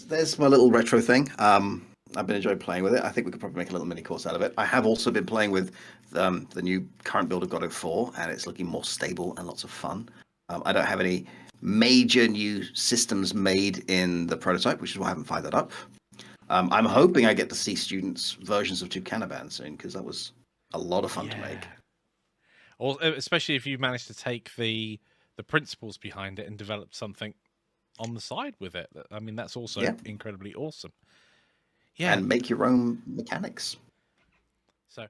there's my little retro thing. I've been enjoying playing with it. I think we could probably make a little mini course out of it. I have also been playing with the new current build of God of 4, and it's looking more stable and lots of fun. I don't have any major new systems made in the prototype, which is why I haven't fired that up. I'm hoping I get to see students' versions of Tucanaban soon, because that was a lot of fun to make. Or especially if you manage to take the principles behind it and develop something on the side with it. I mean, that's also incredibly awesome. Yeah, and make your own mechanics. So,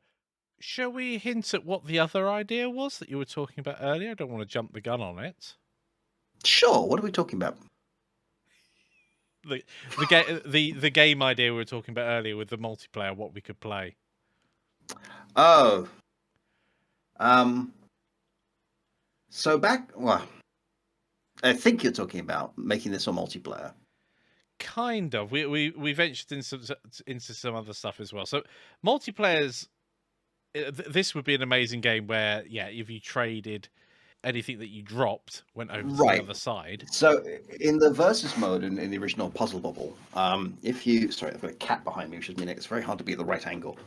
shall we hint at what the other idea was that you were talking about earlier? I don't want to jump the gun on it. Sure. What are we talking about? The game idea we were talking about earlier with the multiplayer, what we could play. Oh. So I think you're talking about making this a multiplayer. Kind of. We ventured into some other stuff as well. So multiplayers, this would be an amazing game where, if you traded anything that you dropped went over to the other side. So in the versus mode in the original Puzzle Bobble, if you I've got a cat behind me, which is meaning it's very hard to be at the right angle.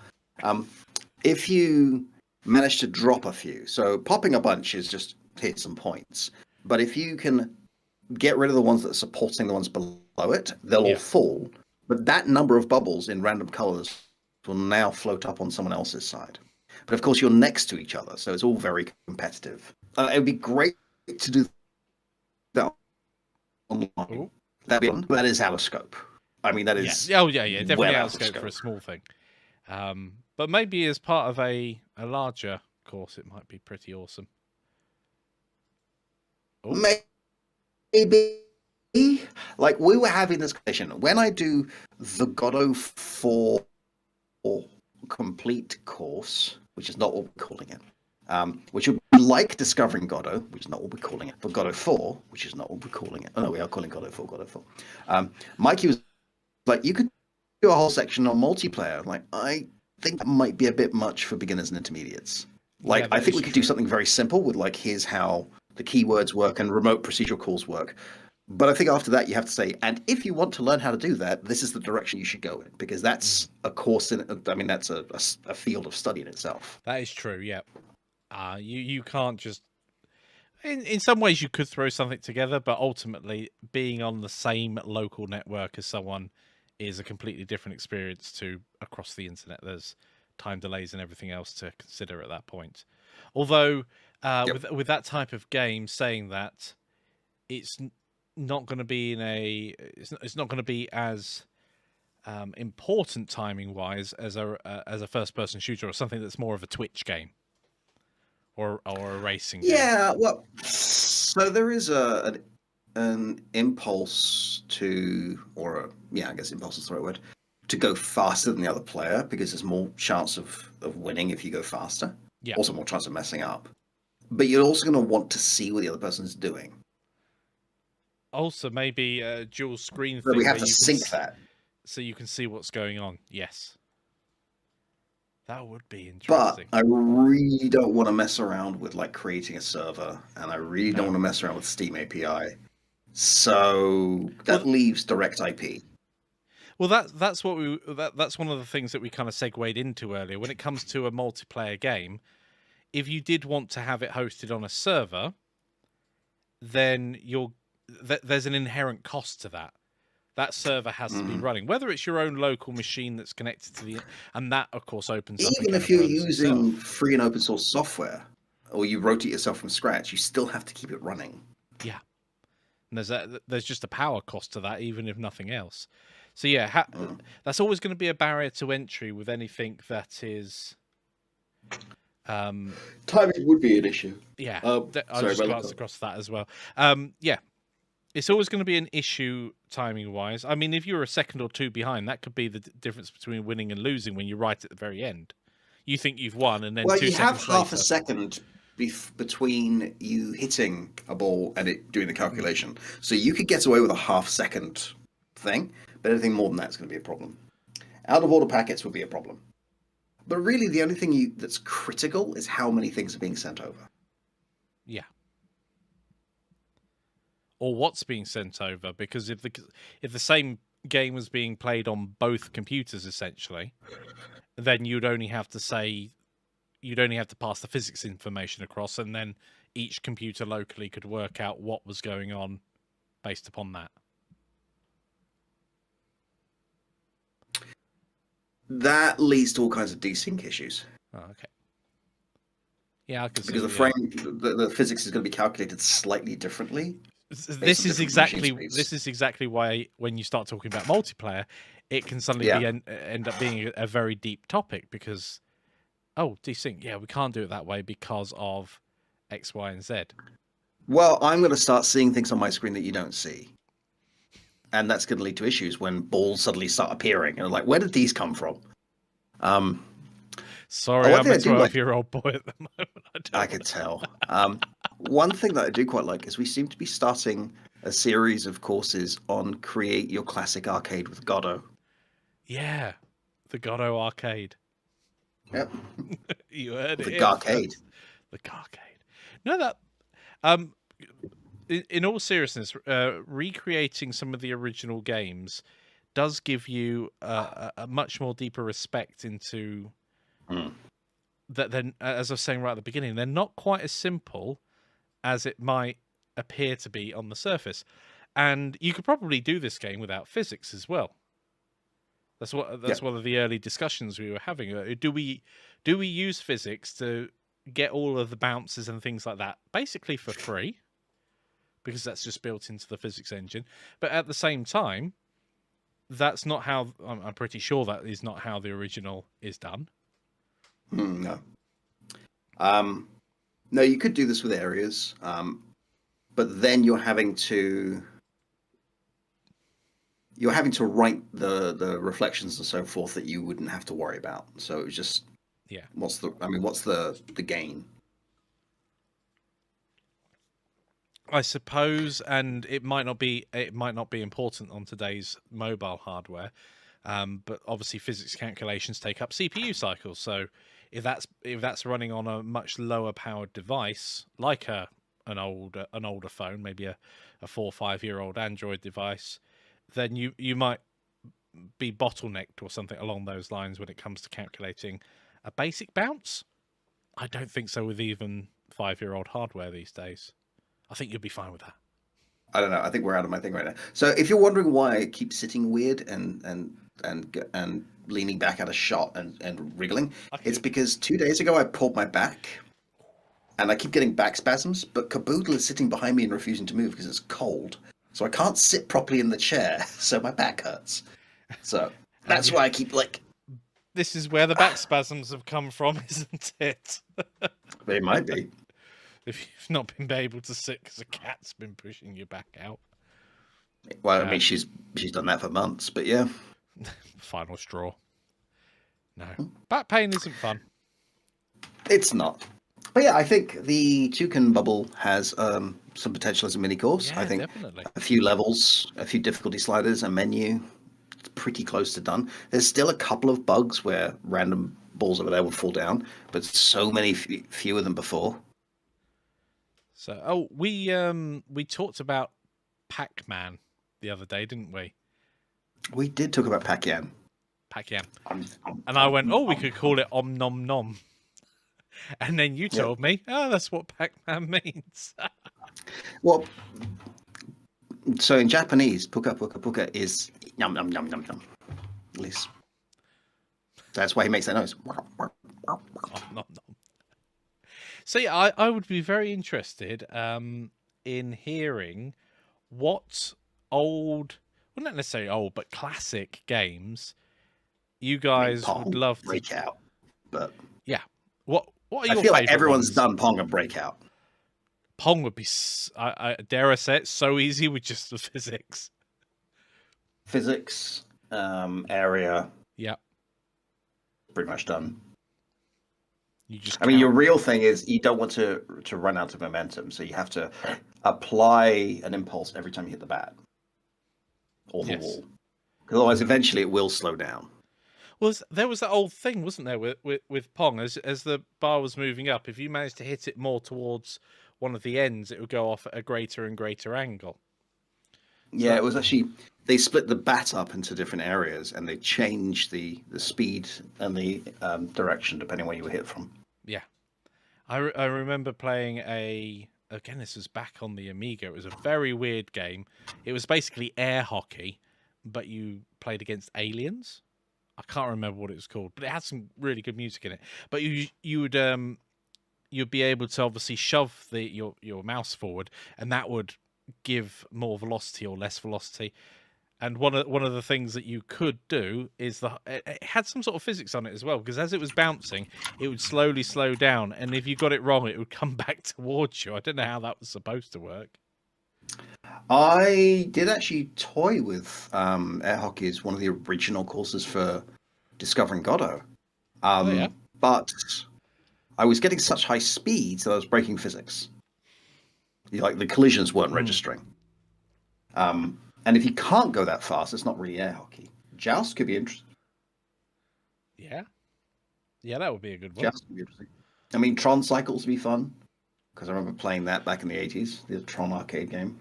If you manage to drop a few, so popping a bunch is just hit some points. But if you can get rid of the ones that are supporting the ones below it, they'll all fall. But that number of bubbles in random colors will now float up on someone else's side. But of course, you're next to each other, so it's all very competitive. It would be great to do that online. That is out of scope. I mean, that is definitely out of scope for a small thing. But maybe as part of a larger course, it might be pretty awesome. Maybe. Like, we were having this conversation. When I do the God of 4 complete course, which is not what we're calling it, which would be like Discovering Godot, which is not what we're calling it, but God of 4, which is not what we're calling it. Oh, no, we are calling God of 4 God of 4. Mikey was like, you could do a whole section on multiplayer. I'm like, I think that might be a bit much for beginners and intermediates. Like, I think we could do something very simple with, like, here's how the keywords work and remote procedural calls work. But I think after that, you have to say, and if you want to learn how to do that, this is the direction you should go in, because that's a course that's a field of study in itself. That is true, yeah. You can't just... In some ways, you could throw something together, but ultimately, being on the same local network as someone is a completely different experience to across the internet. There's time delays and everything else to consider at that point. Although, with that type of game, saying that, it's not going to be it's not going to be as important timing wise as a first person shooter or something that's more of a Twitch game or a racing game. Yeah, well, so there is an impulse to, I guess impulse is the right word, to go faster than the other player, because there's more chance of winning if you go faster. Yeah. Also more chance of messing up. But you're also going to want to see what the other person's doing. Also, maybe a dual screen thing. We have to sync that. So you can see what's going on. Yes. That would be But interesting. I really don't want to mess around with, like, creating a server, and I really don't want to mess around with Steam API. So that leaves direct IP. Well, that's what that's one of the things that we kind of segued into earlier. When it comes to a multiplayer game, if you did want to have it hosted on a server, then there's an inherent cost to that. That server has to be running, whether it's your own local machine that's connected to the, and that of course opens up. Even if you're using free and open source software, or you wrote it yourself from scratch, you still have to keep it running. Yeah, and there's just a power cost to that, even if nothing else. So that's always going to be a barrier to entry with anything that is. Timing would be an issue. Yeah, I just glanced across that as well. It's always going to be an issue timing-wise. I mean, if you're a second or two behind, that could be the difference between winning and losing when you're right at the very end. You think you've won, and then 2 seconds later... Well, you have half a second between you hitting a ball and it doing the calculation. So you could get away with a half-second thing, but anything more than that is going to be a problem. Out-of-order packets would be a problem. But really, the only thing that's critical is how many things are being sent over. Yeah. Or what's being sent over, because if the same game was being played on both computers, essentially, then you'd only have to pass the physics information across, and then each computer locally could work out what was going on based upon that. That leads to all kinds of desync issues. Oh, okay. Yeah, I can see. Because the physics is going to be calculated slightly differently. This is exactly why when you start talking about multiplayer, it can suddenly end up being a very deep topic, because desync, yeah, we can't do it that way because of X, Y, and Z. Well, I'm going to start seeing things on my screen that you don't see. And that's going to lead to issues when balls suddenly start appearing. And like, where did these come from? Sorry, I'm a 12-year-old boy at the moment. I could tell. One thing that I do quite like is we seem to be starting a series of courses on create your classic arcade with Godot. Yeah, the Godot arcade. Yep. You heard it. The Garcade. The Garcade. No, that in all seriousness, recreating some of the original games does give you a much more deeper respect into that. Then, as I was saying right at the beginning, they're not quite as simple as it might appear to be on the surface, and you could probably do this game without physics as well. That's one of the early discussions we were having. Do we use physics to get all of the bounces and things like that basically for free, because that's just built into the physics engine? But at the same time, that's not how. I'm pretty sure that is not how the original is done. No. No, you could do this with areas, but then you're having to write the reflections and so forth that you wouldn't have to worry about. So it's just what's the gain? I suppose, and it might not be important on today's mobile hardware, but obviously physics calculations take up CPU cycles. So if that's running on a much lower powered device, like an older phone, maybe a 4 or 5 year old Android device, then you might be bottlenecked or something along those lines when it comes to calculating a basic bounce. I don't think so with even 5-year-old hardware these days. I think you'll be fine with that. I don't know. I think we're out of my thing right now. So if you're wondering why I keep sitting weird and leaning back at a shot and wriggling, it's because 2 days ago I pulled my back, and I keep getting back spasms. But Caboodle is sitting behind me and refusing to move because it's cold, so I can't sit properly in the chair. So my back hurts. So that's why I keep like. This is where the back spasms have come from, isn't it? They might be. If you've not been able to sit because a cat's been pushing you back out. Well, I mean, she's done that for months, but yeah. Final straw. No. Back pain isn't fun. It's not. But yeah, I think the Toucan Bubble has some potential as a mini course. Yeah, I think definitely. A few levels, a few difficulty sliders, a menu. It's pretty close to done. There's still a couple of bugs where random balls over there will fall down, but so many fewer than before. So, we talked about Pac-Man the other day, didn't we? We did talk about Pac-Man. Pac-Man. And I went, we could call it Om Nom Nom. And then you told me, that's what Pac-Man means. Well, so in Japanese, puka puka puka is yum yum yum yum yum. At least that's why he makes that noise. Nom, nom. So yeah, I would be very interested in hearing what old, well, not necessarily old, but classic games you guys would love to Breakout. But yeah, what are your I feel like favourite everyone's ones? done Pong and Breakout. Pong would be, I dare I say it, so easy with just the physics. Physics, area. Yeah. Pretty much done. I mean, your real thing is you don't want to run out of momentum, so you have to apply an impulse every time you hit the bat or the wall. Because otherwise, eventually, it will slow down. Well, there was that old thing, wasn't there, with Pong? As the bar was moving up, if you managed to hit it more towards one of the ends, it would go off at a greater and greater angle. Yeah, it was actually they split the bat up into different areas and they changed the speed and the direction depending where you were hit from. Yeah, I remember playing again. This was back on the Amiga. It was a very weird game. It was basically air hockey, but you played against aliens. I can't remember what it was called, but it had some really good music in it. But you'd be able to obviously shove your mouse forward, and that would give more velocity or less velocity. And one of the things that you could do is it had some sort of physics on it as well, because as it was bouncing, it would slowly slow down, and if you got it wrong, it would come back towards you. I don't know how that was supposed to work. I did actually toy with air hockey as one of the original courses for Discovering Godot. Yeah. But I was getting such high speeds that I was breaking physics. Like the collisions weren't registering. And if you can't go that fast, it's not really air hockey. Joust could be interesting. Yeah, that would be a good one. Joust could be interesting. I mean, Tron Cycles would be fun because I remember playing that back in the 80s, the Tron arcade game.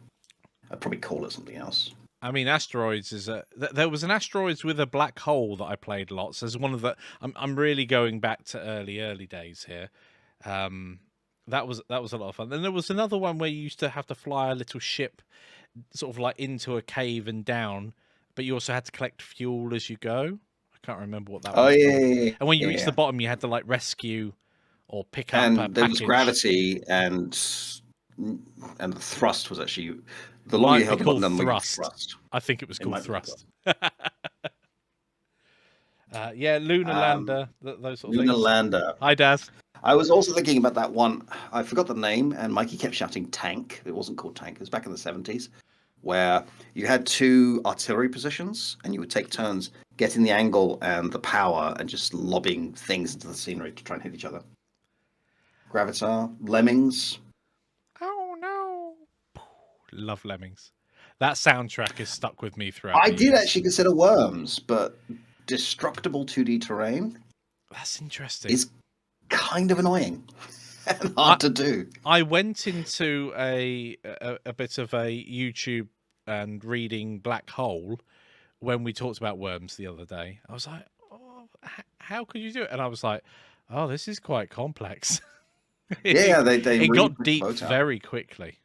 I'd probably call it something else. I mean, Asteroids is there was an Asteroids with a black hole that I played lots. As one of the, I'm really going back to early days here. That was a lot of fun. Then there was another one where you used to have to fly a little ship, sort of like into a cave and down, but you also had to collect fuel as you go. I can't remember what that was. Oh, called. yeah. And when you reached the bottom, you had to like rescue or pick up a And package. there was gravity, and the thrust was actually the longer you held the button, the more thrust. I think it was called thrust. Yeah, Lunar Lander, those sort of things. Lunar Lander. Hi, Daz. I was also thinking about that one. I forgot the name, and Mikey kept shouting Tank. It wasn't called Tank. It was back in the 70s, where you had two artillery positions, and you would take turns getting the angle and the power and just lobbing things into the scenery to try and hit each other. Gravatar, Lemmings. Oh, no. Love Lemmings. That soundtrack is stuck with me throughout. I did actually consider Worms, but destructible 2D terrain. That's interesting. Is kind of annoying and hard to do. I went into a bit of a YouTube and reading Black Hole when we talked about Worms the other day. I was like, oh, how could you do it? And I was like, oh, this is quite complex. Yeah, they it really got deep out. very quickly.